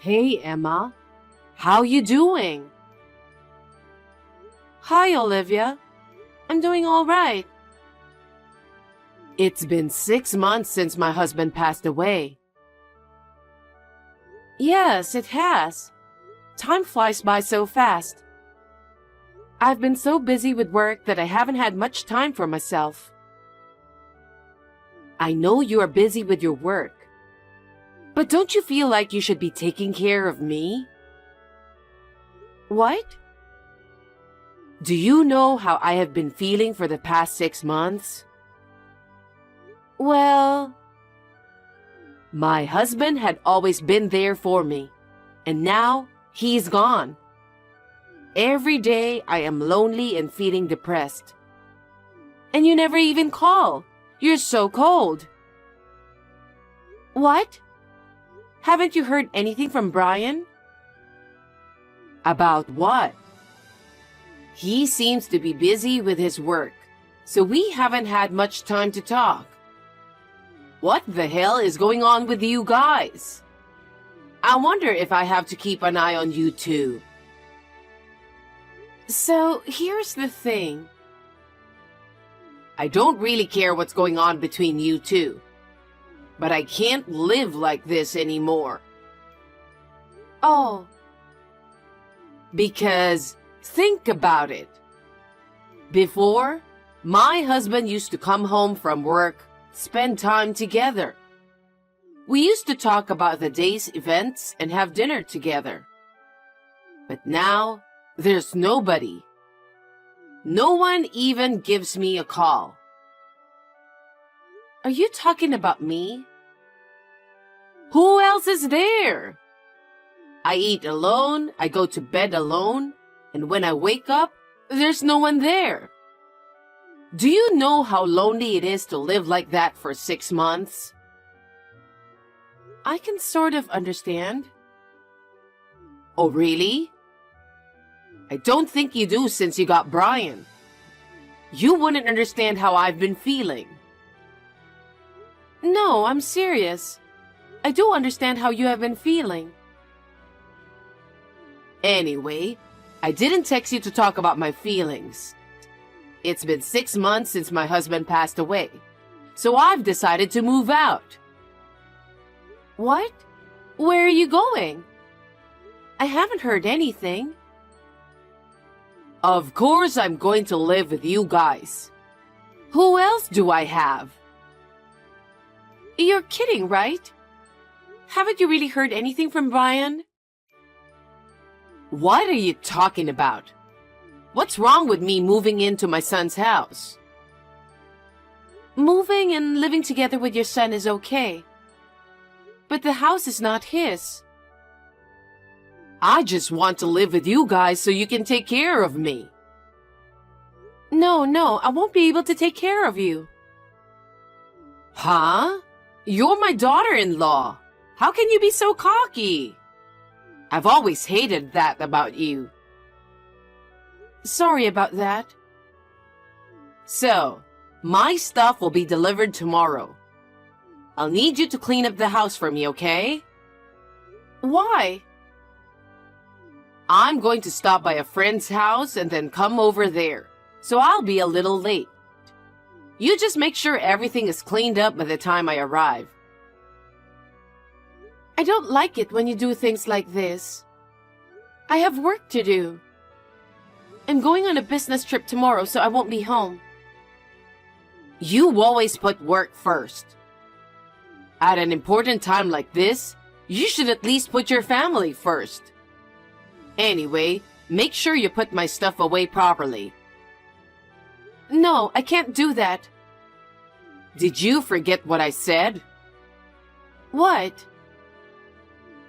Hey, Emma. How you doing? Hi, Olivia. I'm doing all right. It's been 6 months since my husband passed away. Yes, it has. Time flies by so fast. I've been so busy with work that I haven't had much time for myself. I know you are busy with your work, but don't you feel like you should be taking care of me? What? Do you know how I have been feeling for the past 6 months? Well, my husband had always been there for me, and now he's gone. Every day I am lonely and feeling depressed. And you never even call. You're so cold. What? Haven't you heard anything from Brian? About what? He seems to be busy with his work, so we haven't had much time to talk. What the hell is going on with you guys? I wonder if I have to keep an eye on you too. So here's the thing. I don't really care what's going on between you two, but I can't live like this anymore. Oh. Because think about it. Before, my husband used to come home from work, spend time together. We used to talk about the day's events and have dinner together. But now, there's nobody. No one even gives me a call. Are you talking about me? Who else is there? I eat alone, I go to bed alone, and when I wake up, there's no one there. Do you know how lonely it is to live like that for 6 months? I can sort of understand. Oh, really? I don't think you do since you got Brian. You wouldn't understand how I've been feeling. No, I'm serious. I do understand how you have been feeling. Anyway, I didn't text you to talk about my feelings. It's been 6 months since my husband passed away, so I've decided to move out. What? Where are you going? I haven't heard anything. Of course I'm going to live with you guys. Who else do I have? You're kidding, right? Haven't you really heard anything from Brian? What are you talking about? What's wrong with me moving into my son's house? Moving and living together with your son is okay. But the house is not his. I just want to live with you guys so you can take care of me. No, I won't be able to take care of you. Huh? You're my daughter-in-law. How can you be so cocky? I've always hated that about you. Sorry about that. So, my stuff will be delivered tomorrow. I'll need you to clean up the house for me, okay? Why? I'm going to stop by a friend's house and then come over there, so I'll be a little late. You just make sure everything is cleaned up by the time I arrive. I don't like it when you do things like this. I have work to do. I'm going on a business trip tomorrow, so I won't be home. You always put work first. At an important time like this, you should at least put your family first. Anyway, make sure you put my stuff away properly. No, I can't do that. Did you forget what I said? What?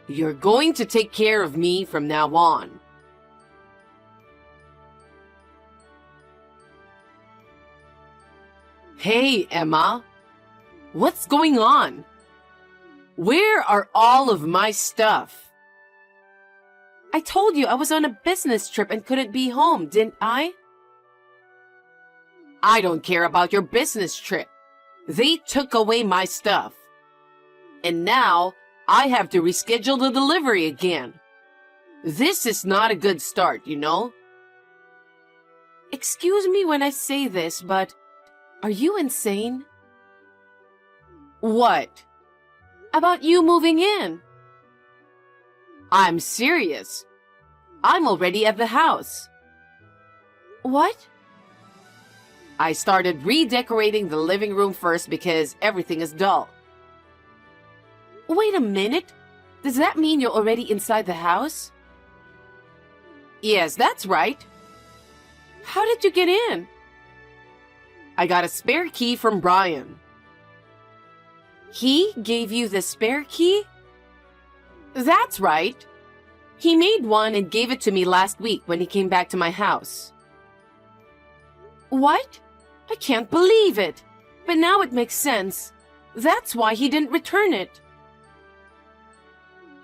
You're going to take care of me from now on. Hey, Emma. What's going on? Where are all of my stuff? I told you I was on a business trip and couldn't be home, didn't I? I don't care about your business trip. They took away my stuff. And now, I have to reschedule the delivery again. This is not a good start, you know? Excuse me when I say this, but are you insane? What? About you moving in. I'm serious. I'm already at the house. What? I started redecorating the living room first because everything is dull. Wait a minute. Does that mean you're already inside the house? Yes, that's right. How did you get in? I got a spare key from Brian. He gave you the spare key? That's right. He made one and gave it to me last week when he came back to my house. What? I can't believe it. But now it makes sense. That's why he didn't return it.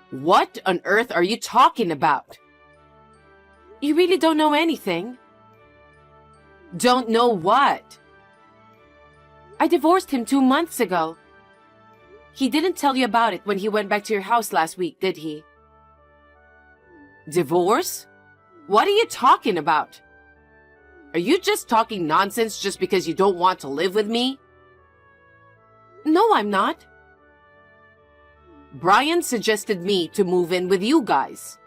What on earth are you talking about? You really don't know anything? Don't know what? I divorced him 2 months ago. He didn't tell you about it when he went back to your house last week, did he? Divorce? What are you talking about? Are you just talking nonsense just because you don't want to live with me? No, I'm not. Brian suggested me to move in with you guys.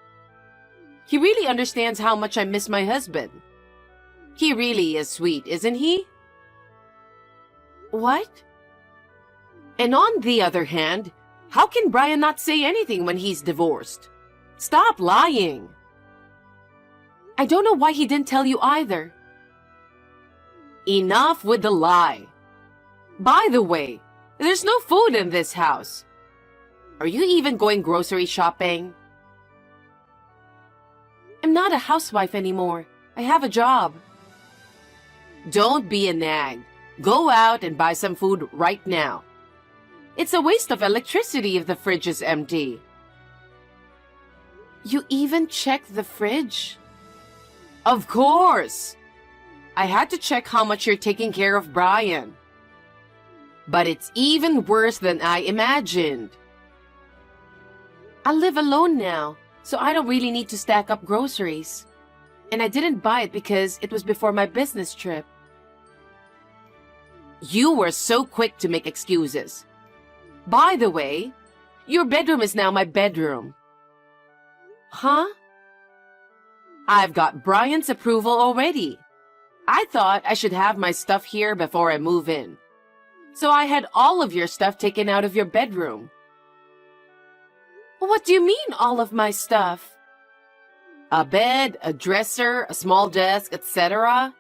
He really understands how much I miss my husband. He really is sweet, isn't he? What? And on the other hand, how can Brian not say anything when he's divorced? Stop lying. I don't know why he didn't tell you either. Enough with the lie. By the way, there's no food in this house. Are you even going grocery shopping? I'm not a housewife anymore. I have a job. Don't be a nag. Go out and buy some food right now. It's a waste of electricity if the fridge is empty. You even checked the fridge? Of course! I had to check how much you're taking care of Brian. But it's even worse than I imagined. I live alone now, so I don't really need to stack up groceries. And I didn't buy it because it was before my business trip. You were so quick to make excuses. By the way, your bedroom is now my bedroom. Huh? I've got Brian's approval already. I thought I should have my stuff here before I move in. So I had all of your stuff taken out of your bedroom. What do you mean, all of my stuff? A bed, a dresser, a small desk, etc.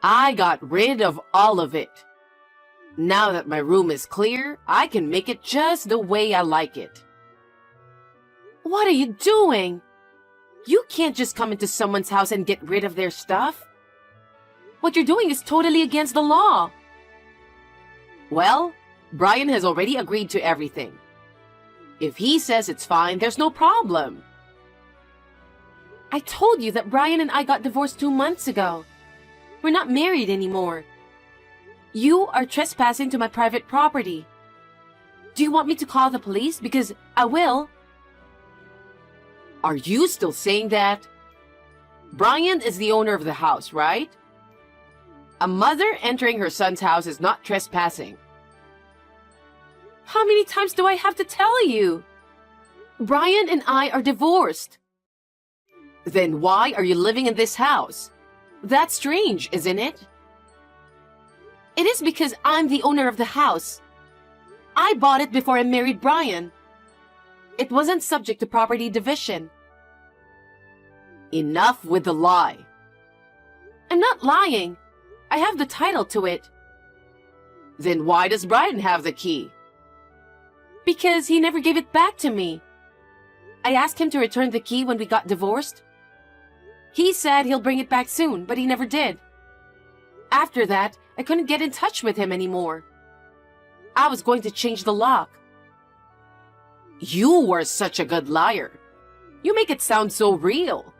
I got rid of all of it. Now that my room is clear, I can make it just the way I like it. What are you doing? You can't just come into someone's house and get rid of their stuff. What you're doing is totally against the law. Well, Brian has already agreed to everything. If he says it's fine, there's no problem. I told you that Brian and I got divorced 2 months ago. We're not married anymore. You are trespassing to my private property. Do you want me to call the police? Because I will. Are you still saying that? Brian is the owner of the house, right? A mother entering her son's house is not trespassing. How many times do I have to tell you? Brian and I are divorced. Then why are you living in this house? That's strange, isn't it? It is because I'm the owner of the house. I bought it before I married Brian. It wasn't subject to property division. Enough with the lie. I'm not lying. I have the title to it. Then why does Brian have the key? Because he never gave it back to me. I asked him to return the key when we got divorced. He said he'll bring it back soon, but he never did. After that, I couldn't get in touch with him anymore. I was going to change the lock. You were such a good liar. You make it sound so real.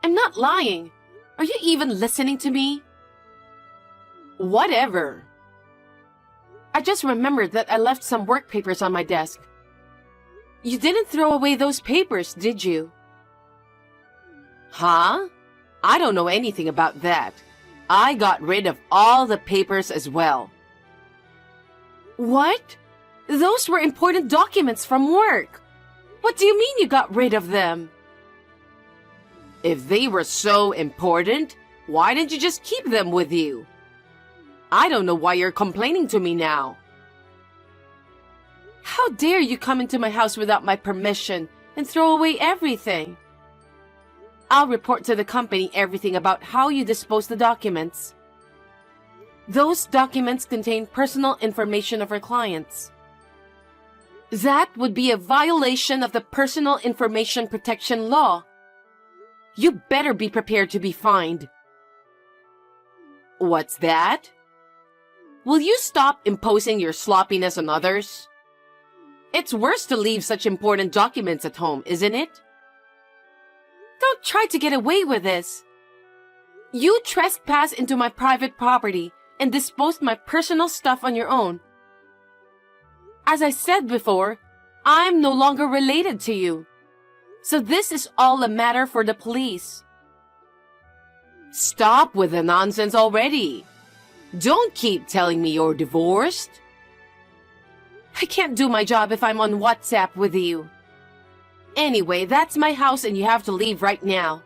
I'm not lying. Are you even listening to me? Whatever. I just remembered that I left some work papers on my desk. You didn't throw away those papers, did you? Huh? I don't know anything about that. I got rid of all the papers as well. What? Those were important documents from work. What do you mean you got rid of them? If they were so important, why didn't you just keep them with you? I don't know why you're complaining to me now. How dare you come into my house without my permission and throw away everything? I'll report to the company everything about how you disposed the documents. Those documents contain personal information of our clients. That would be a violation of the Personal Information Protection Law. You better be prepared to be fined. What's that? Will you stop imposing your sloppiness on others? It's worse to leave such important documents at home, isn't it? Don't try to get away with this. You trespassed into my private property and disposed my personal stuff on your own. As I said before, I'm no longer related to you. So this is all a matter for the police. Stop with the nonsense already. Don't keep telling me you're divorced. I can't do my job if I'm on WhatsApp with you. Anyway, that's my house and you have to leave right now.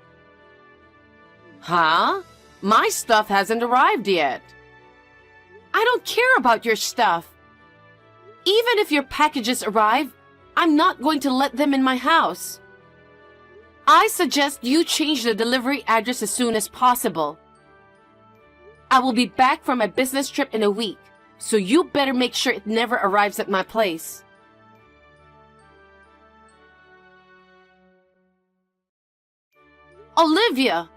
Huh? My stuff hasn't arrived yet. I don't care about your stuff. Even if your packages arrive, I'm not going to let them in my house. I suggest you change the delivery address as soon as possible. I will be back from my business trip in a week, so you better make sure it never arrives at my place. Olivia!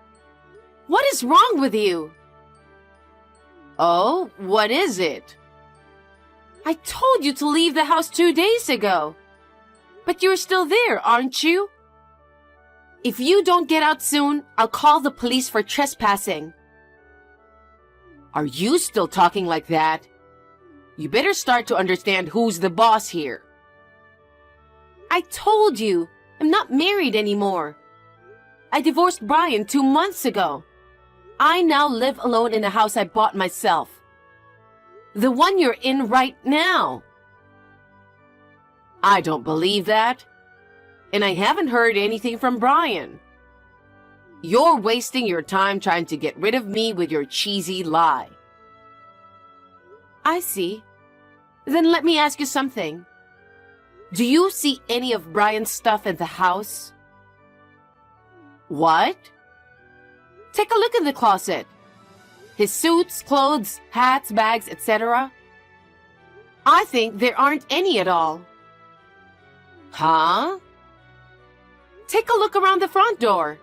What is wrong with you? Oh, what is it? I told you to leave the house 2 days ago. But you're still there, aren't you? If you don't get out soon, I'll call the police for trespassing. Are you still talking like that? You better start to understand who's the boss here. I told you, I'm not married anymore. I divorced Brian 2 months ago. I now live alone in a house I bought myself. The one you're in right now. I don't believe that. And I haven't heard anything from Brian. You're wasting your time trying to get rid of me with your cheesy lie. I see. Then let me ask you something. Do you see any of Brian's stuff in the house? What? Take a look in the closet. His suits, clothes, hats, bags, etc. I think there aren't any at all. Huh? Take a look around the front door.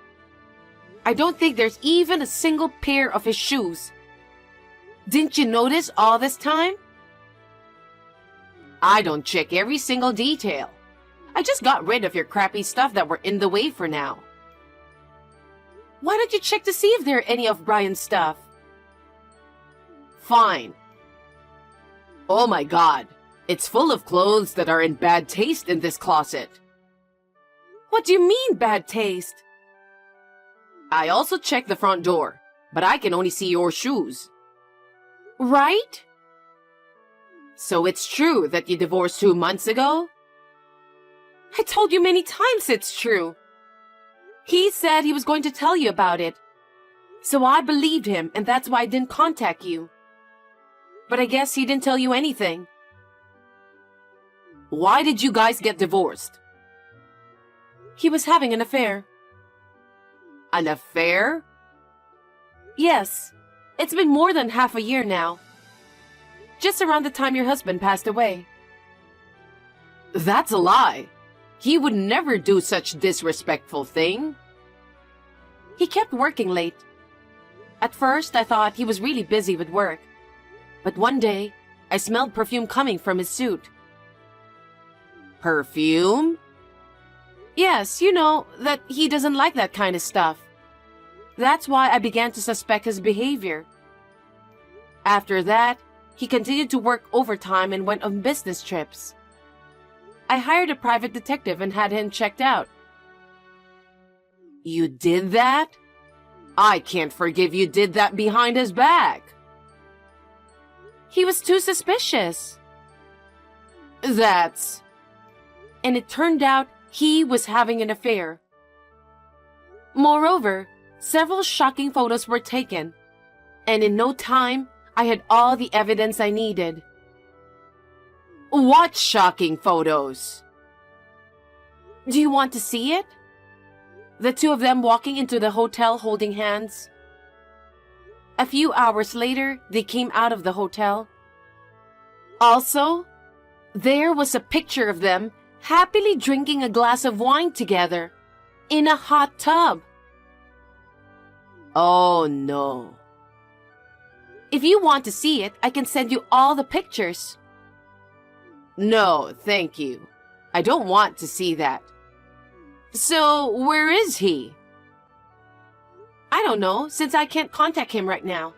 I don't think there's even a single pair of his shoes. Didn't you notice all this time? I don't check every single detail. I just got rid of your crappy stuff that were in the way for now. Why don't you check to see if there are any of Brian's stuff? Fine. Oh my God, it's full of clothes that are in bad taste in this closet. What do you mean, bad taste? I also checked the front door, but I can only see your shoes. Right? So it's true that you divorced 2 months ago? I told you many times it's true. He said he was going to tell you about it. So I believed him, and that's why I didn't contact you. But I guess he didn't tell you anything. Why did you guys get divorced? He was having an affair. An affair? Yes. It's been more than half a year now. Just around the time your husband passed away. That's a lie. He would never do such disrespectful thing. He kept working late. At first, I thought he was really busy with work. But one day, I smelled perfume coming from his suit. Perfume? Yes, you know, that he doesn't like that kind of stuff. That's why I began to suspect his behavior. After that, he continued to work overtime and went on business trips. I hired a private detective and had him checked out. You did that? I can't forgive you did that behind his back. He was too suspicious. And it turned out he was having an affair. Moreover, several shocking photos were taken, and in no time, I had all the evidence I needed. What shocking photos? Do you want to see it? The two of them walking into the hotel holding hands. A few hours later, they came out of the hotel. Also, there was a picture of them happily drinking a glass of wine together in a hot tub. Oh no. If you want to see it, I can send you all the pictures. No, thank you. I don't want to see that. So, where is he? I don't know, since I can't contact him right now.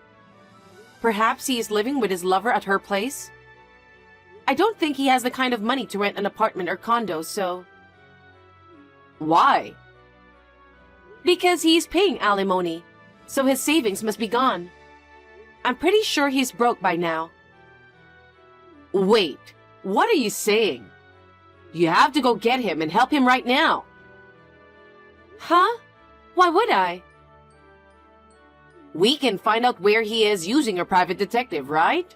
Perhaps he is living with his lover at her place? I don't think he has the kind of money to rent an apartment or condo, so... Why? Because he's paying alimony, so his savings must be gone. I'm pretty sure he's broke by now. Wait, what are you saying? You have to go get him and help him right now. Huh? Why would I? We can find out where he is using a private detective, right?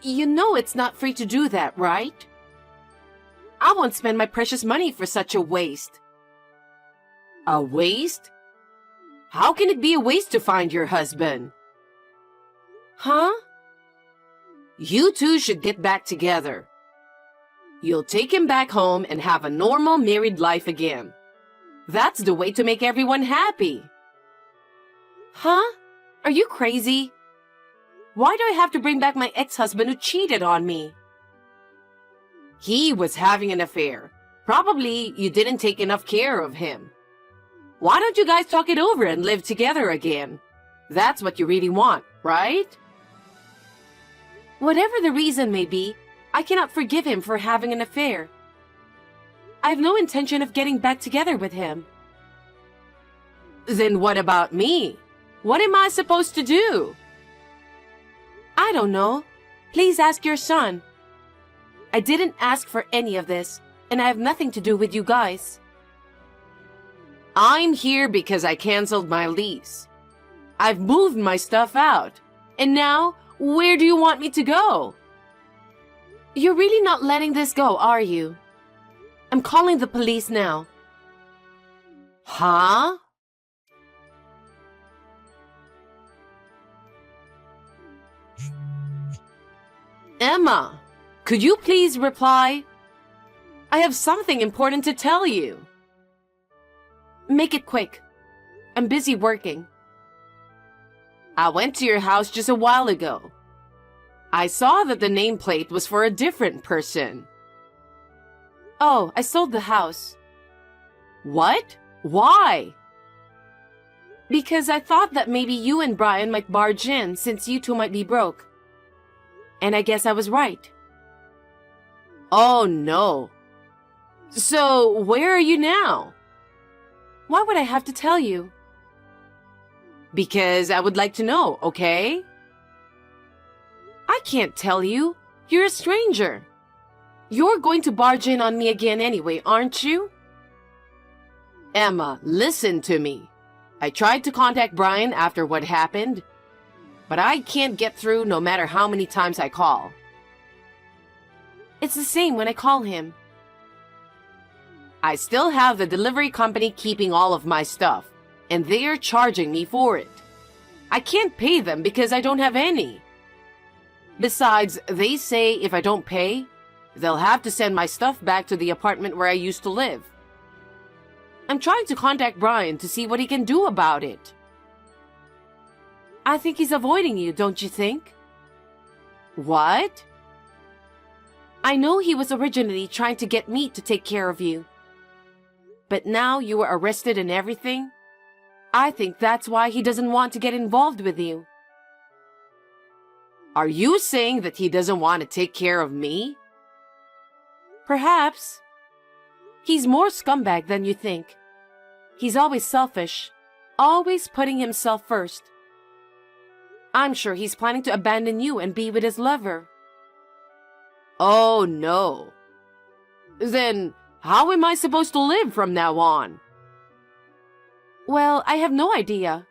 You know it's not free to do that, right? I won't spend my precious money for such a waste. A waste? How can it be a waste to find your husband? Huh? You two should get back together. You'll take him back home and have a normal married life again. That's the way to make everyone happy. Huh? Are you crazy? Why do I have to bring back my ex-husband who cheated on me? He was having an affair. Probably you didn't take enough care of him. Why don't you guys talk it over and live together again? That's what you really want, right? Whatever the reason may be, I cannot forgive him for having an affair. I have no intention of getting back together with him. Then what about me? What am I supposed to do? I don't know. Please ask your son. I didn't ask for any of this, and I have nothing to do with you guys. I'm here because I canceled my lease. I've moved my stuff out. And now, where do you want me to go? You're really not letting this go, are you? I'm calling the police now. Huh? Emma, could you please reply? I have something important to tell you. Make it quick. I'm busy working. I went to your house just a while ago. I saw that the nameplate was for a different person. Oh, I sold the house. What? Why? Because I thought that maybe you and Brian might barge in since you two might be broke. And I guess I was right. Oh no. So, where are you now? Why would I have to tell you? Because I would like to know, okay? I can't tell you. You're a stranger. You're going to barge in on me again anyway, aren't you? Emma, listen to me. I tried to contact Brian after what happened, but I can't get through no matter how many times I call. It's the same when I call him. I still have the delivery company keeping all of my stuff, and they're charging me for it. I can't pay them because I don't have any. Besides, they say if I don't pay, they'll have to send my stuff back to the apartment where I used to live. I'm trying to contact Brian to see what he can do about it. I think he's avoiding you, don't you think? What? I know he was originally trying to get me to take care of you. But now you were arrested and everything, I think that's why he doesn't want to get involved with you. Are you saying that he doesn't want to take care of me? Perhaps. He's more scumbag than you think. He's always selfish, always putting himself first. I'm sure he's planning to abandon you and be with his lover. Oh no. Then how am I supposed to live from now on? Well, I have no idea.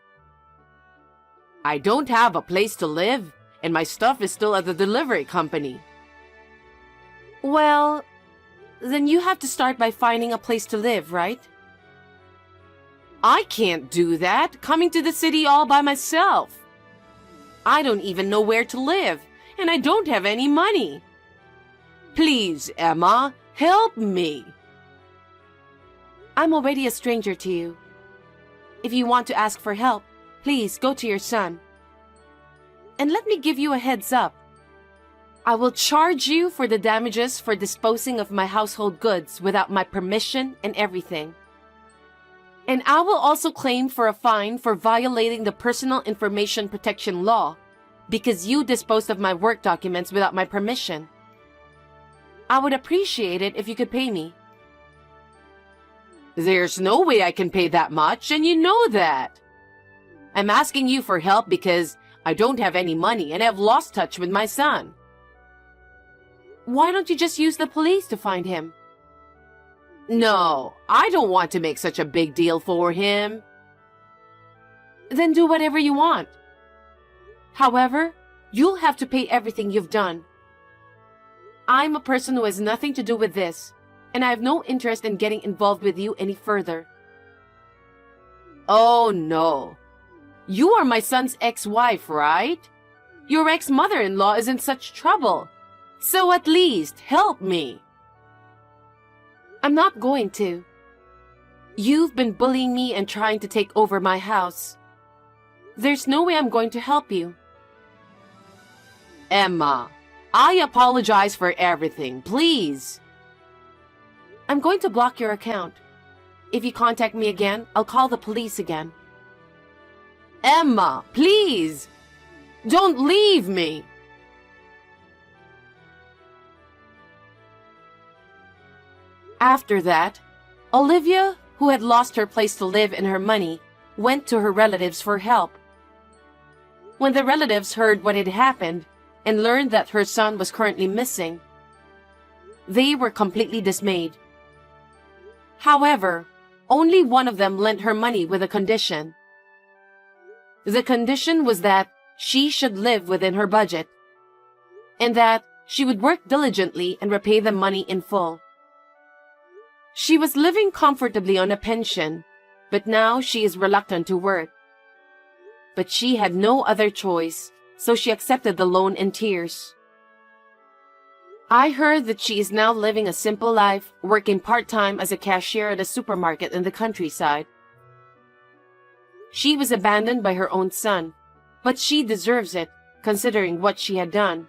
I don't have a place to live, and my stuff is still at the delivery company. Well, then you have to start by finding a place to live, right? I can't do that, coming to the city all by myself. I don't even know where to live, and I don't have any money. Please, Emma, help me. I'm already a stranger to you. If you want to ask for help, please go to your son. And let me give you a heads up. I will charge you for the damages for disposing of my household goods without my permission and everything. And I will also claim for a fine for violating the Personal Information Protection Law because you disposed of my work documents without my permission. I would appreciate it if you could pay me. There's no way I can pay that much, and you know that. I'm asking you for help because I don't have any money and I've lost touch with my son. Why don't you just use the police to find him? No, I don't want to make such a big deal for him. Then do whatever you want. However, you'll have to pay everything you've done. I'm a person who has nothing to do with this, and I have no interest in getting involved with you any further. Oh no. You are my son's ex-wife, right? Your ex-mother-in-law is in such trouble. So at least help me. I'm not going to. You've been bullying me and trying to take over my house. There's no way I'm going to help you. Emma, I apologize for everything, please. I'm going to block your account. If you contact me again, I'll call the police again. Emma, please! Don't leave me! After that, Olivia, who had lost her place to live and her money, went to her relatives for help. When the relatives heard what had happened and learned that her son was currently missing, they were completely dismayed. However, only one of them lent her money with a condition. The condition was that she should live within her budget, and that she would work diligently and repay the money in full. She was living comfortably on a pension, but now she is reluctant to work. But she had no other choice, so she accepted the loan in tears. I heard that she is now living a simple life, working part-time as a cashier at a supermarket in the countryside. She was abandoned by her own son, but she deserves it, considering what she had done.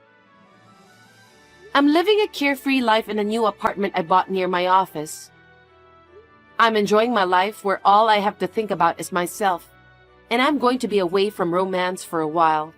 I'm living a carefree life in a new apartment I bought near my office. I'm enjoying my life where all I have to think about is myself, and I'm going to be away from romance for a while.